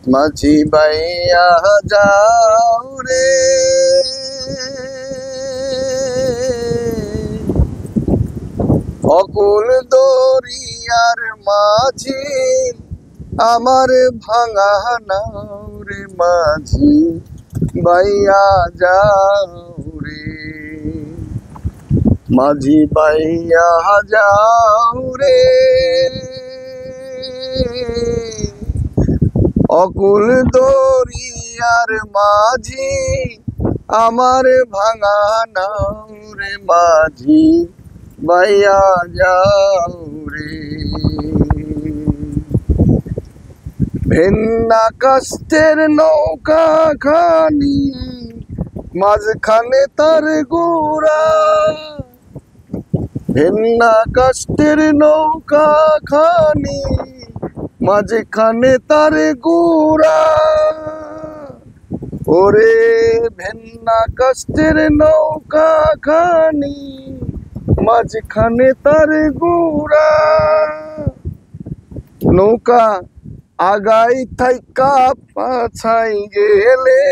মাঝি বাইয়া যাও রে অকুল দরিয়ার মাঝি আমার ভাঙা নাও রে মাঝি বাইয়া যাও রে মাঝি বাইয়া যাও রে অকুল দরিয়ার মাঝি আমার ভাঙা নাও রে মাঝি বাইয়া যাও রে ভিন্না কাষ্টের নৌকা খানি মাঝখানে তার গোড়া ভিন্না কাষ্টের নৌকা খানি মাঝখানে তার গোড়া ওরে ভিন্না কাষ্টের নৌকা খানি মাঝখানে তার গোড়া নৌকা আগাই থাইকা পাছাই গেলে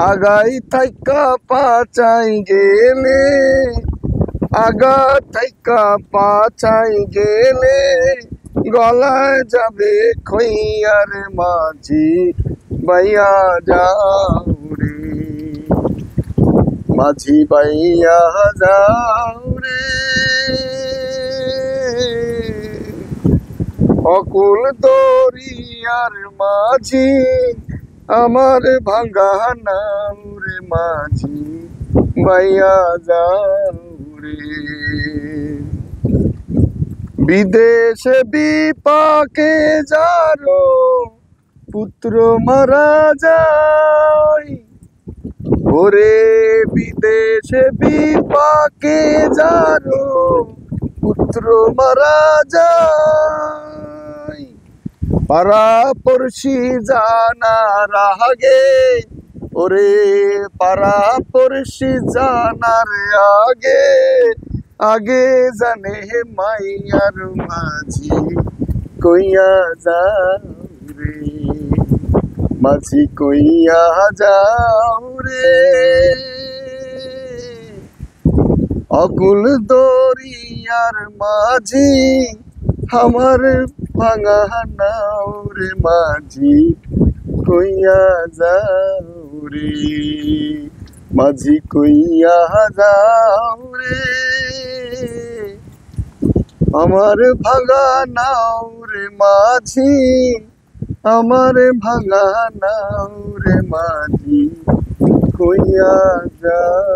আগাই থাইকা পাছাই গেলে আগা থাইকা পাছাই গেলে গলায় যাবে খইয়ার মাঝি বাইয়া যাও রে মাঝি বাইয়া যাও রে অকুল দরিয়ার মাঝি আমার ভাঙা নাও রে মাঝি বাইয়া যাও রে বিদেশে বিপাকে যারো পুত্র মারা যায় ওরে বিদেশে বিপাকে যারো পুত্র মারা যায় পাড়া পড়শি জানার আগে ওরে পাড়া পড়শি জানার আগে আগে জানে মাইয়ার মাঝি কইয়া যাও রে মাঝি কইয়া যাও রে অকুল দরিয়ার মাঝি আমার ভাঙা নাও রে মাঝি কইয়া যাও রে মাঝি কইয়া যাও রে আমার ভাঙা নাও রে মাঝি আমার ভাঙা নাও রে মাঝি কইয়া যাও।